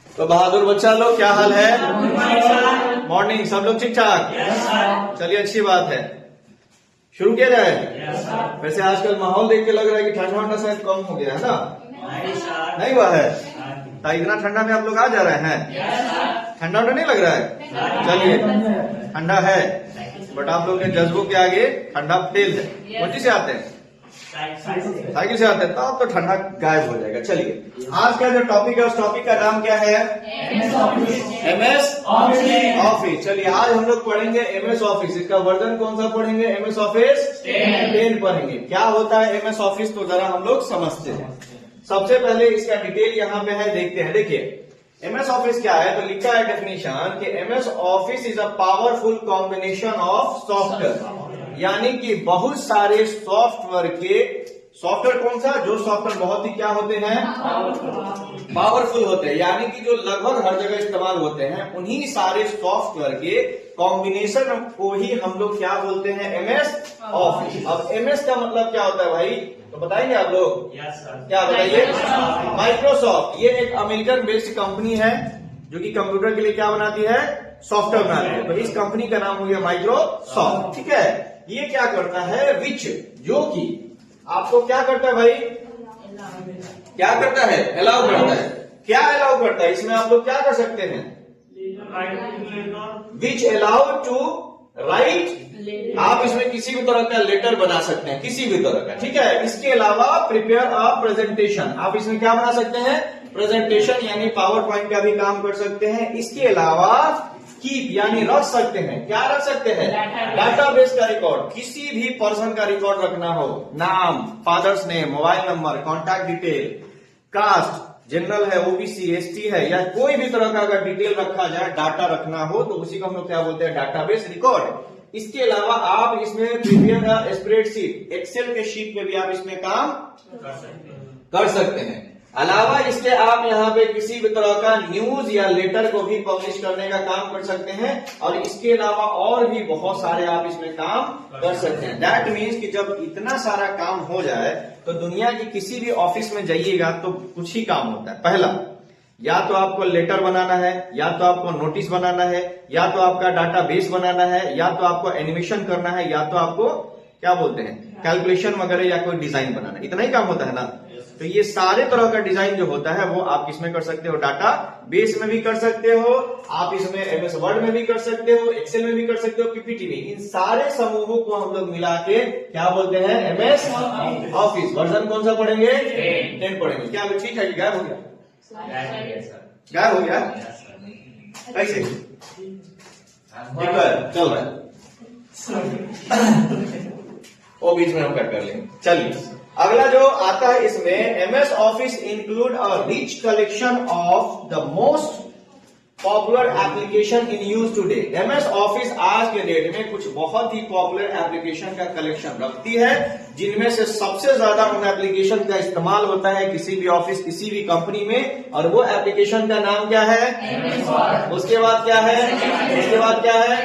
तो बहादुर बच्चा लोग क्या हाल है? मॉर्निंग। सब लोग ठीक ठाक? चलिए, अच्छी बात है। शुरू किया जाए। वैसे आजकल माहौल देख के लग रहा है कि ठंडा ठंडा शायद कम हो गया है ना? नहीं हुआ है? तो इतना ठंडा में आप लोग आ जा रहे हैं? ठंडा नहीं लग रहा है? चलिए, ठंडा है बट आप लोग के जज्बों के आगे ठंडा फेल है। कौन से आते हैं? साइकिल से आते हैं, तब तो ठंडा गायब हो जाएगा। चलिए, आज का जो टॉपिक है उस टॉपिक का नाम क्या है? MS office. चलिए, आज हम लोग पढ़ेंगे MS ऑफिस। इसका वर्जन कौन सा पढ़ेंगे? MS ऑफिस 10 पढ़ेंगे। क्या होता है MS ऑफिस, तो जरा हम लोग समझते हैं। सबसे पहले इसका डिटेल यहाँ पे है, देखते हैं। देखिए, MS ऑफिस क्या है? तो लिखा है डेफिनेशन कि MS office is a powerful combination of software, यानी कि बहुत सारे सॉफ्टवेयर कौन सा? जो सॉफ्टवेयर बहुत ही क्या होते हैं? पावरफुल होते हैं, यानी कि जो लगभग हर जगह इस्तेमाल होते हैं, उन्हीं सारे सॉफ्टवेयर के कॉम्बिनेशन को ही हम लोग क्या बोलते हैं? MS office. अब MS का मतलब क्या होता है भाई? तो बताएंगे आप लोग? क्या बताइए? माइक्रोसॉफ्ट। ये एक अमेरिकन बेस्ड कंपनी है जो कि कंप्यूटर के लिए क्या बनाती है? सॉफ्टवेयर बनाती है। तो इस कंपनी का नाम हो गया माइक्रोसॉफ्ट। ठीक है, ये क्या करता है? विच, जो कि आपको क्या करता है भाई? क्या करता है? अलाउ करता है। क्या अलाउ करता है? इसमें आप लोग क्या कर सकते हैं? Which allow to write. आप इसमें किसी भी तरह का लेटर बना सकते हैं, किसी भी तरह का। ठीक है, इसके अलावा प्रिपेयर अ प्रेजेंटेशन। आप इसमें क्या बना सकते हैं? प्रेजेंटेशन, यानी पावर पॉइंट का भी काम कर सकते हैं। इसके अलावा कीप, यानी रख सकते हैं। क्या रख सकते हैं? डाटाबेस का रिकॉर्ड। किसी भी पर्सन का रिकॉर्ड रखना हो, नाम, father's name, mobile number, contact detail, caste, general है, OBC, ST है, या कोई भी तरह का अगर डिटेल रखा जाए, डाटा रखना हो, तो उसी को हम लोग क्या बोलते हैं? Database record. इसके अलावा आप इसमें प्रीपेयर स्प्रेडशीट, एक्सेल के शीट में भी आप इसमें काम कर सकते हैं। अलावा इसके आप यहाँ पे किसी भी तरह का न्यूज या लेटर को भी पब्लिश करने का काम कर सकते हैं, और इसके अलावा और भी बहुत सारे आप इसमें काम कर सकते हैं। दैट मीन्स कि जब इतना सारा काम हो जाए तो दुनिया की किसी भी ऑफिस में जाइएगा तो कुछ ही काम होता है। पहला, या तो आपको लेटर बनाना है, या तो आपको नोटिस बनाना है, या तो आपका डाटाबेस बनाना है, या तो आपको एनिमेशन करना है, या तो आपको क्या बोलते हैं? कैलकुलेशन वगैरह, या कोई डिजाइन बनाना है। इतना ही काम होता है ना? तो ये सारे तरह का डिजाइन जो होता है वो आप किसमें कर सकते हो? डाटा बेस में भी कर सकते हो, आप इसमें MS वर्ड में भी कर सकते हो, एक्सेल में भी कर सकते हो, PPT में। इन सारे समूहों को हम लोग मिला के क्या बोलते हैं? MS office. वर्जन कौन सा पढ़ेंगे? 10 पढ़ेंगे। क्या ठीक है? गायब हो गया? गायब हो गया? कैसे? चल रहा है वो बीच में हम कट कर लेंगे। चलिए, अगला जो आता है इसमें, MS office include a rich collection of the most popular application in use today. MS office आज के डेट में कुछ बहुत ही पॉपुलर एप्लीकेशन का कलेक्शन रखती है, जिनमें से सबसे ज्यादा उन एप्लीकेशन का इस्तेमाल होता है किसी भी ऑफिस, किसी भी कंपनी में, और वो एप्लीकेशन का नाम क्या है? उसके बाद क्या है? उसके बाद क्या है?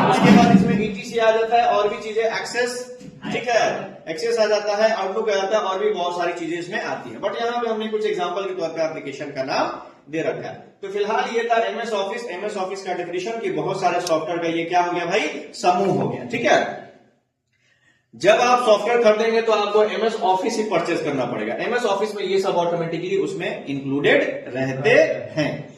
उसके बाद इसमें ETC आ जाता है, और भी चीजें, एक्सेस, ठीक है, एक्सेस आ जाता है, आउटलुक आ जाता है, और भी बहुत सारी चीजें इसमें आती है। बट यहाँ पे हमने कुछ एग्जांपल के तौर पे एप्लीकेशन का नाम दे रखा है। तो फिलहाल ये था MS ऑफिस। MS ऑफिस का डेफिनेशन कि बहुत सारे सॉफ्टवेयर का ये क्या हो गया भाई? समूह हो गया। ठीक है, जब आप सॉफ्टवेयर खरीदेंगे तो आपको MS ऑफिस ही परचेज करना पड़ेगा। MS ऑफिस में ये सब ऑटोमेटिकली उसमें इंक्लूडेड रहते हैं।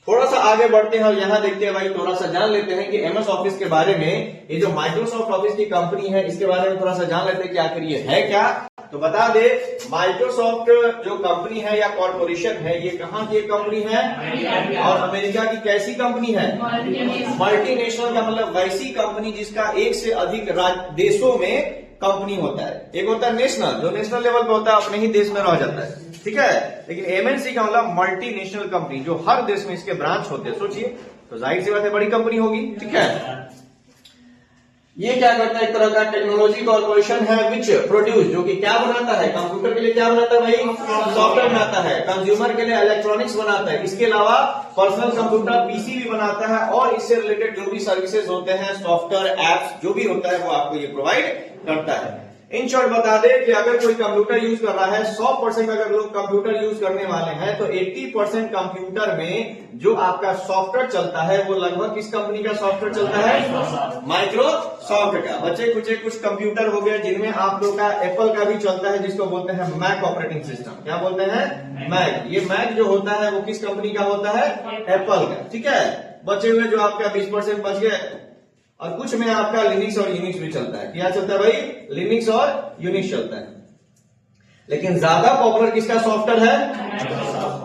थोड़ा सा आगे बढ़ते हैं और यहाँ देखते हैं भाई, थोड़ा सा जान लेते हैं कि MS ऑफिस के बारे में। ये जो माइक्रोसॉफ्ट ऑफिस की कंपनी है, इसके बारे में थोड़ा सा जान लेते हैं कि आखिर ये है क्या। तो बता दे, माइक्रोसॉफ्ट जो कंपनी है या कॉर्पोरेशन है, ये कहाँ की कंपनी है? और अमेरिका की कैसी कंपनी है? मल्टीनेशनल का मतलब वैसी कंपनी जिसका एक से अधिक देशों में कंपनी होता है। एक होता है नेशनल, जो नेशनल लेवल पे होता है, अपने ही देश में रह जाता है। ठीक है, लेकिन MNC का मतलब मल्टीनेशनल कंपनी, जो हर देश में इसके ब्रांच होते हैं। सोचिए, तो जाहिर सी बात है बड़ी कंपनी होगी। ठीक है, ये क्या करता है? एक तरह का टेक्नोलॉजी कॉर्पोरेशन है, विच प्रोड्यूस, जो कि क्या बनाता है? कंप्यूटर के लिए क्या बनाता है भाई? सॉफ्टवेयर बनाता है। कंज्यूमर के लिए इलेक्ट्रॉनिक्स बनाता है। इसके अलावा पर्सनल कंप्यूटर, PC भी बनाता है, और इससे रिलेटेड जो भी सर्विसेज होते हैं, सॉफ्टवेयर, एप्स जो भी होता है, वो आपको ये प्रोवाइड करता है। इन शॉर्ट बता दे कि अगर कोई कंप्यूटर यूज कर रहा है, 100% अगर लोग कंप्यूटर यूज करने वाले हैं तो 80% कंप्यूटर में जो आपका सॉफ्टवेयर चलता है वो लगभग किस कंपनी का सॉफ्टवेयर चलता है? माइक्रोसॉफ्ट का। बच्चे कुछ कंप्यूटर हो गए जिनमें आप लोग का एप्पल का भी चलता है, जिसको बोलते हैं मैक ऑपरेटिंग सिस्टम। क्या बोलते हैं? मैक। ये मैक जो होता है वो किस कंपनी का होता है? एप्पल का। ठीक है, बचे हुए जो आपका 20% बच गए, और कुछ में आपका लिनक्स और यूनिक्स भी चलता है। क्या चलता है भाई? लिनक्स और यूनिक्स चलता है। लेकिन ज्यादा पॉपुलर किसका सॉफ्टवेयर है?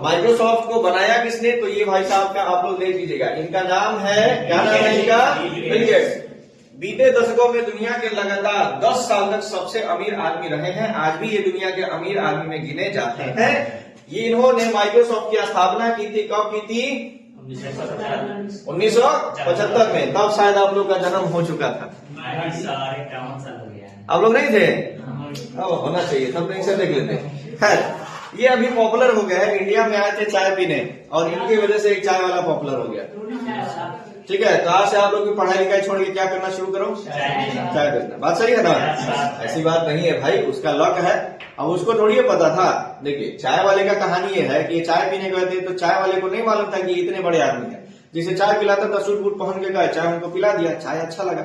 माइक्रोसॉफ्ट को बनाया किसने? तो ये भाई साहब का आप लोग देख लीजिएगा, इनका नाम है, क्या नाम है इनका? Bill Gates. बीते दशकों में दुनिया के लगातार 10 साल तक सबसे अमीर आदमी रहे हैं। आज भी ये दुनिया के अमीर आदमी में गिने जाते हैं। ये इन्होंने माइक्रोसॉफ्ट की स्थापना की थी, कब की थी? 1975 में। तब शायद आप लोग का जन्म हो चुका था। आप लोग नहीं थे? अब होना चाहिए, तब नहीं से देख लेते। खैर, ये अभी पॉपुलर हो गया है। इंडिया में आए थे चाय पीने और इनकी वजह से एक चाय वाला पॉपुलर हो गया। ठीक है, तो आज से आप लोग की पढ़ाई लिखाई छोड़ के क्या करना शुरू करो? चाय बेचना। बात सही है ना? ऐसी बात नहीं है भाई, उसका लक है। अब उसको थोड़ी पता था। देखिए, चाय वाले का कहानी ये है कि चाय पीने गए थे तो चाय वाले को नहीं मालूम था कि इतने बड़े आदमी है। जिसे चाय पिलाता था सूट बूट पहन के गए, चाय उनको पिला दिया, चाय अच्छा लगा।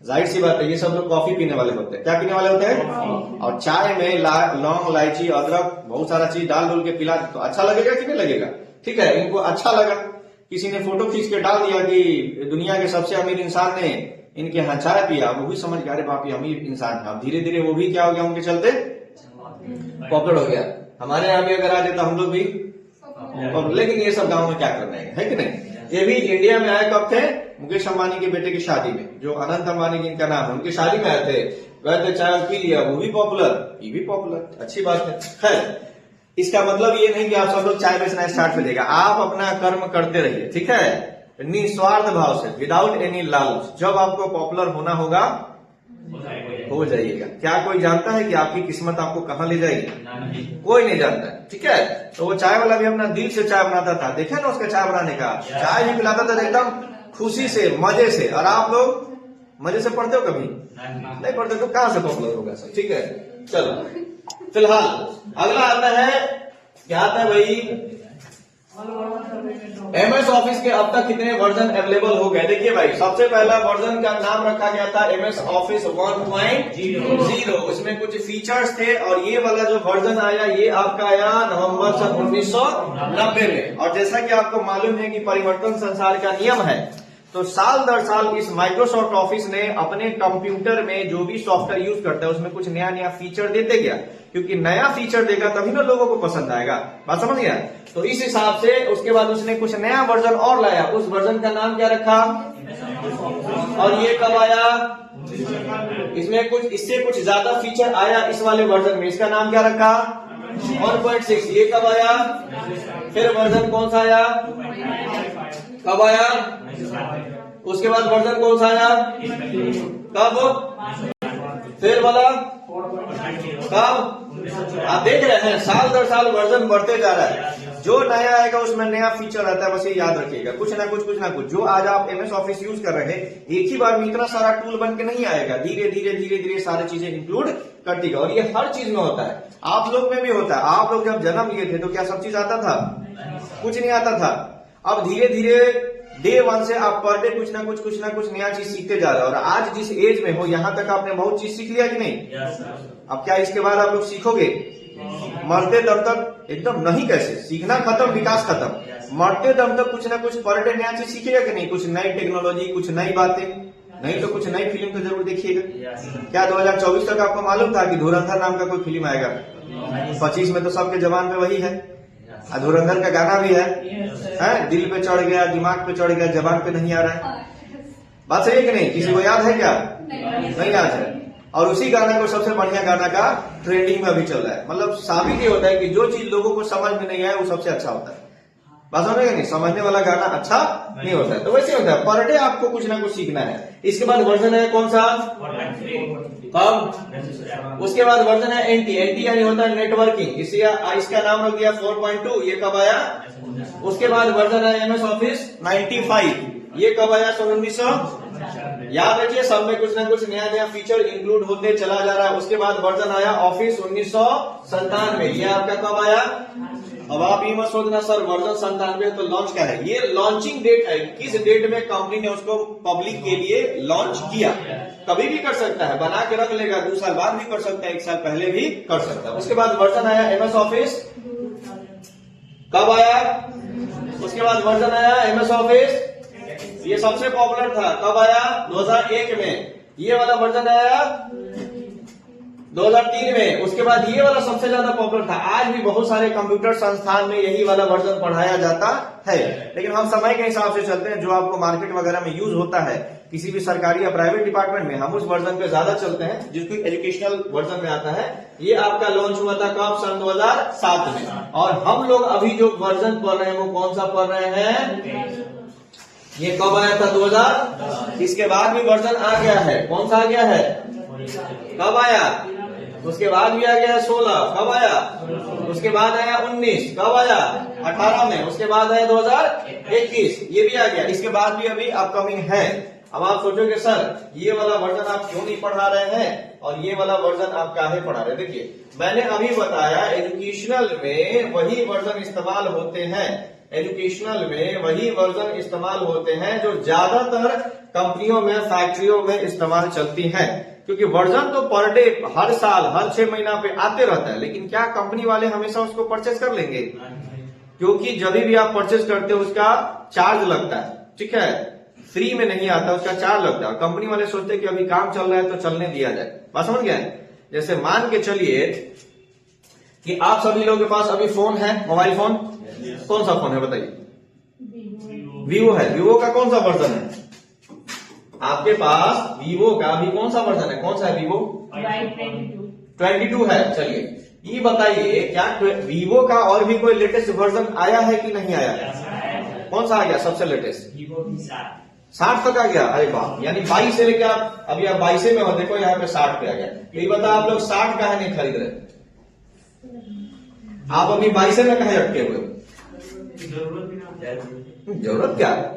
जाहिर सी बात है, ये सब लोग कॉफी पीने वाले होते हैं। क्या पीने वाले होते हैं? और चाय में लौंग, इलायची, अदरक, बहुत सारा चीज डाल के पिला तो अच्छा लगेगा कि नहीं लगेगा? ठीक है, इनको अच्छा लगा। किसी ने फोटो खींच के डाल दिया कि दुनिया के सबसे अमीर इंसान ने इनके यहाँ चाय पिया, वो भी समझ गया अरे बाप ये अमीर इंसान था। धीरे धीरे वो भी क्या हो गया, उनके चलते पॉपुलर हो गया। हमारे यहाँ भी अगर आ जाए तो हम लोग भी, लेकिन ये सब गाँव में क्या करना है कि नहीं? ये भी इंडिया में आए कब थे? मुकेश अंबानी के बेटे की शादी में, जो अनंत अंबानी जिनका नाम है, उनकी शादी में आए थे। गए थे, चाय पी लिया, वो भी पॉपुलर, ये भी पॉपुलर। अच्छी बात है। खैर, इसका मतलब ये नहीं कि आप सब लोग चाय बेचना स्टार्ट कर देगा। आप अपना कर्म करते रहिए, ठीक है, निस्वार्थ भाव से, विदाउट एनी लालच। जब आपको पॉपुलर होना होगा हो जाइएगा। क्या कोई जानता है कि आपकी किस्मत आपको कहाँ ले जाएगी? कोई नहीं जानता है। ठीक है, तो वो चाय वाला भी अपना दिल से चाय बनाता था। देखे ना उसका चाय बनाने का, चाय भी पिलाता था एकदम खुशी से, मजे से। और आप लोग मजे से पढ़ते हो? कभी नहीं पढ़ते तो कहां से पॉपुलर होगा सर? ठीक है, चलो फिलहाल अगला आता है, क्या आता है भाई? एमएस ऑफिस के अब तक कितने वर्जन अवेलेबल हो गए? देखिए भाई, सबसे पहला वर्जन का नाम रखा गया था एमएस ऑफिस 1.0। उसमें कुछ फीचर्स थे और ये वाला जो वर्जन आया ये आपका आया नवंबर सन 1990 में। और जैसा कि आपको मालूम है कि परिवर्तन संसार का नियम है, तो साल दर साल इस माइक्रोसॉफ्ट ऑफिस ने अपने कंप्यूटर में जो भी सॉफ्टवेयर यूज करता है उसमें कुछ नया नया फीचर देते गया, क्योंकि नया फीचर देगा तभी ना लोगों को पसंद आएगा। बात समझ गया? तो इस हिसाब से उसके बाद उसने कुछ नया वर्जन और लाया। उस वर्जन का नाम क्या रखा? और ये कब आया? इसमें कुछ इससे कुछ ज्यादा फीचर आया इस वाले वर्जन में। इसका नाम क्या रखा? 1.6। ये कब आया? फिर वर्जन कौन सा आया? कब आया? उसके बाद वर्जन कौन सा आया? कब? फिर वाला कब? आप देख रहे हैं, साल दर साल वर्जन बढ़ते जा रहा है। जो नया आएगा उसमें नया फीचर रहता है, बस ये याद रखिएगा। कुछ ना कुछ जो आज आप एमएस ऑफिस यूज कर रहे हैं, एक ही बार में इतना सारा टूल बन के नहीं आएगा। धीरे धीरे सारी चीजें इंक्लूड करती है। और ये हर चीज में होता है, आप लोग में भी होता है। आप लोग जब जन्म लिए थे तो क्या सब चीज आता था? कुछ नहीं आता था। अब धीरे धीरे डे 1 से आप पर डे कुछ ना कुछ नया चीज सीखते जा रहे हो। और आज जिस एज में हो, यहाँ तक आपने बहुत चीज सीख लिया कि नहीं? अब क्या इसके बाद आप लोग सीखोगे? मरते दम तक एकदम नहीं। कैसे सीखना खत्म, विकास खत्म। मरते दम तक कुछ ना कुछ पर डे नया चीज सीखिएगा कि नहीं? कुछ नई टेक्नोलॉजी, कुछ नई बातें, नहीं तो कुछ नई फिल्म तो जरूर देखिएगा। क्या 2024 तक आपको मालूम था कि धुरंधर नाम का कोई फिल्म आएगा? 25 में तो सबके जबान पे वही है। धुरंधर का गाना भी है, दिल पे चढ़ गया, दिमाग पे चढ़ गया, जबान पे नहीं आ रहा है। बात सही है कि नहीं? किसी को याद है क्या? नहीं याद है। और उसी गाना को सबसे बढ़िया गाना का ट्रेंडिंग में अभी चल रहा है। मतलब साबित ये होता है कि जो चीज लोगों को समझ में नहीं आए वो सबसे अच्छा होता है। बात समझ नहीं? समझने वाला गाना अच्छा नहीं होता है। तो वैसे होता है, पर डे आपको कुछ ना कुछ सीखना है। इसके बाद वर्जन है कौन सा? कब? उसके बाद वर्जन है एनटी। एनटी यानी होता है नेटवर्किंग। इसका नाम रख दिया 4.2। ये कब आया? उसके बाद वर्जन है एमएस ऑफिस 95। ये कब आया? 1900 याद रखिए सब में कुछ ना कुछ नया नया फीचर इंक्लूड होते चला जा रहा है। उसके बाद वर्जन आया ऑफिस 1997। ये आपका कब आया? अब आप ये मत सोचना सर वर्जन 97 तो लॉन्च का है, ये लॉन्चिंग डेट है, किस डेट में कंपनी ने उसको पब्लिक के लिए लॉन्च किया। कभी भी कर सकता है, बना के रख लेगा, 2 साल बाद भी कर सकता है, 1 साल पहले भी कर सकता है। उसके बाद वर्जन आया एमएस ऑफिस, कब आया? उसके बाद वर्जन आया एमएस ऑफिस, ये सबसे पॉपुलर था, कब आया? 2001 में। ये वाला वर्जन आया 2003 में। उसके बाद ये वाला सबसे ज्यादा पॉपुलर था। आज भी बहुत सारे कंप्यूटर संस्थान में यही वाला वर्जन पढ़ाया जाता है, लेकिन हम समय के हिसाब से चलते हैं। जो आपको मार्केट वगैरह में यूज होता है किसी भी सरकारी या प्राइवेट डिपार्टमेंट में, हम उस वर्जन पे ज्यादा चलते हैं जिसको एजुकेशनल वर्जन में आता है। ये आपका लॉन्च हुआ था कब? सन 2007 में। और हम लोग अभी जो वर्जन पढ़ रहे हैं वो कौन सा पढ़ रहे हैं? ये कब आया था? 2010। इसके बाद भी वर्जन आ गया है, कौन सा आ गया है? कब आया? उसके बाद भी आ गया 16, कब आया? उसके बाद आया 19, कब आया? 18 में। उसके बाद आया 2021, ये भी आ गया। इसके बाद भी अभी अपकमिंग है। अब आप सोचोगे सर ये वाला वर्जन आप क्यों नहीं पढ़ा रहे हैं और ये वाला वर्जन आप काहे पढ़ा रहे हैं? देखिए मैंने अभी बताया एजुकेशनल में वही वर्जन इस्तेमाल होते हैं, एजुकेशनल में वही वर्जन इस्तेमाल होते हैं जो ज्यादातर कंपनियों में, फैक्ट्रियों में इस्तेमाल चलती हैं। क्योंकि वर्जन तो पर डे, हर साल, हर 6 महीना पे आते रहता है, लेकिन क्या कंपनी वाले हमेशा उसको परचेज कर लेंगे? क्योंकि जब भी आप परचेज करते हो उसका चार्ज लगता है, ठीक है, फ्री में नहीं आता, उसका चार्ज लगता है। कंपनी वाले सोचते हैं कि अभी काम चल रहा है तो चलने दिया जाए। बात समझ गए? जैसे मान के चलिए कि आप सभी लोगों के पास अभी फोन है, मोबाइल फोन। कौन सा फोन है बताइए? वीवो है। वीवो का कौन सा वर्जन है आपके पास? वीवो का अभी कौन सा वर्जन है? कौन सा है? वीवो 22 है। चलिए ये बताइए क्या वीवो का और भी कोई लेटेस्ट वर्जन आया है कि नहीं आया? कौन सा आ गया सबसे लेटेस्ट? 60 तक आ गया। अरे वाह, यानी 22 से लेकर आप अभी आप 22 में हो, देखो यहाँ पे 60 पे आ गया। ये बता आप लोग 60 का है नहीं खरीद रहे? आप अभी 22 में कहे अटके हुए? जरूरत क्या है?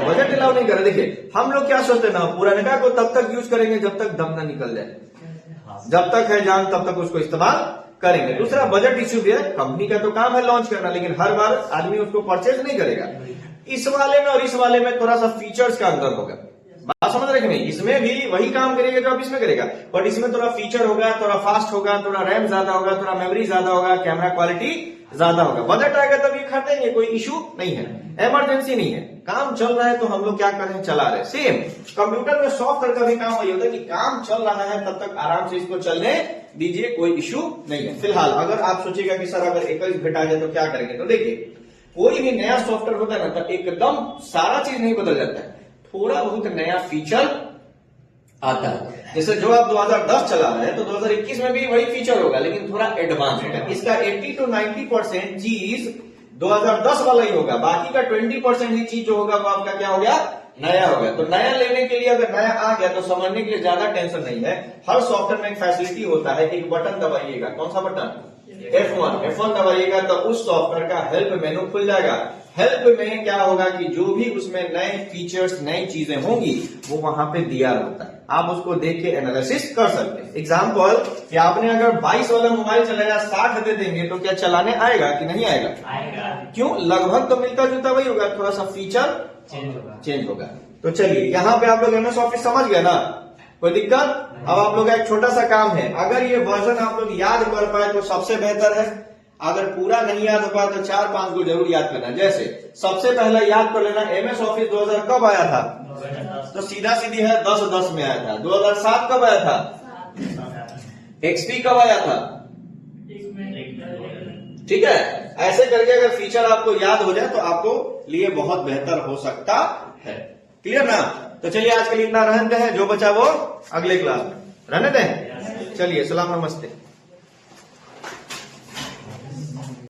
बजट अलाउ नहीं करे। देखिए हम लोग क्या सोचते हैं ना, पुराने को तब तक यूज करेंगे जब तक दम ना निकल जाए, जब तक है जान तब तक उसको इस्तेमाल करेंगे। दूसरा बजट इश्यू भी है, कंपनी का तो काम है लॉन्च करना, लेकिन हर बार आदमी उसको परचेज नहीं करेगा। इस वाले में और इस वाले में थोड़ा सा फीचर्स का अंतर होगा। बात समझ रहे कि नहीं? इसमें भी वही काम करेगा जो आप इसमें करेगा, बट इसमें थोड़ा फीचर होगा, थोड़ा फास्ट होगा, थोड़ा रैम ज्यादा होगा, थोड़ा मेमोरी ज्यादा होगा, कैमरा क्वालिटी ज्यादा होगा। बजट आएगा तब ये खरीदेंगे, कोई इशू नहीं है, इमरजेंसी नहीं है। काम चल रहा है तो हम लोग क्या कर रहे हैं? चला रहे हैं। सेम कंप्यूटर में सॉफ्टवेयर का भी काम वही होता है कि काम चल रहा है तब तक आराम से इसको चलने दीजिए, कोई इशू नहीं है। फिलहाल अगर आप सोचिएगा कि सर अगर 21 घटा जाए तो क्या करेंगे, तो देखिए कोई भी नया सॉफ्टवेयर होता है ना तो एकदम सारा चीज नहीं बदल जाता है, थोड़ा बहुत नया फीचर आता है। जैसे जो आप 2010 चला रहे हैं तो 2021 में भी वही फीचर होगा, लेकिन थोड़ा एडवांस होगा। इसका 80 to 90% चीज 2010 वाला ही होगा, बाकी का 20% ही चीज जो होगा वो आपका क्या हो गया? नया हो गया। तो नया लेने के लिए अगर नया आ गया तो समझने के लिए ज्यादा टेंशन नहीं है। हर सॉफ्टवेयर में एक फैसिलिटी होता है, एक बटन दबाइएगा, कौन सा बटन? F1 दबाइएगा तो उस सॉफ्टवेयर का हेल्प मेनू खुल जाएगा। हेल्प में क्या होगा कि जो भी उसमें नए फीचर्स, नई चीजें होंगी वो वहां पे दिया रहता है, आप उसको देख के एनालिसिस कर सकते हैं। एग्जाम्पल कि आपने अगर 22 वाला मोबाइल चलाया 60 दे देंगे तो क्या चलाने आएगा कि नहीं आएगा? क्यों? लगभग तो मिलता जुलता वही होगा, थोड़ा सा फीचर चेंज होगा। तो चलिए यहाँ पे आप लोग एमएस ऑफिस समझ गए ना, कोई दिक्कत? अब आप लोग का एक छोटा सा काम है, अगर ये वर्जन आप लोग याद कर पाए तो सबसे बेहतर है, अगर पूरा नहीं याद हो पाए तो 4-5 को जरूर याद करना। जैसे सबसे पहला याद कर लेना एमएस ऑफिस 2000 कब आया था? तो सीधा सीधी है 10-10 में आया था। 2007 कब आया था? एक्सपी कब आया था? ठीक है, ऐसे करके अगर फीचर आपको याद हो जाए तो आपको लिए बहुत बेहतर हो सकता है। क्लियर ना? तो चलिए आज के लिए इतना रहने दें, जो बचा वो अगले क्लास में रहने दें। चलिए सलाम नमस्ते।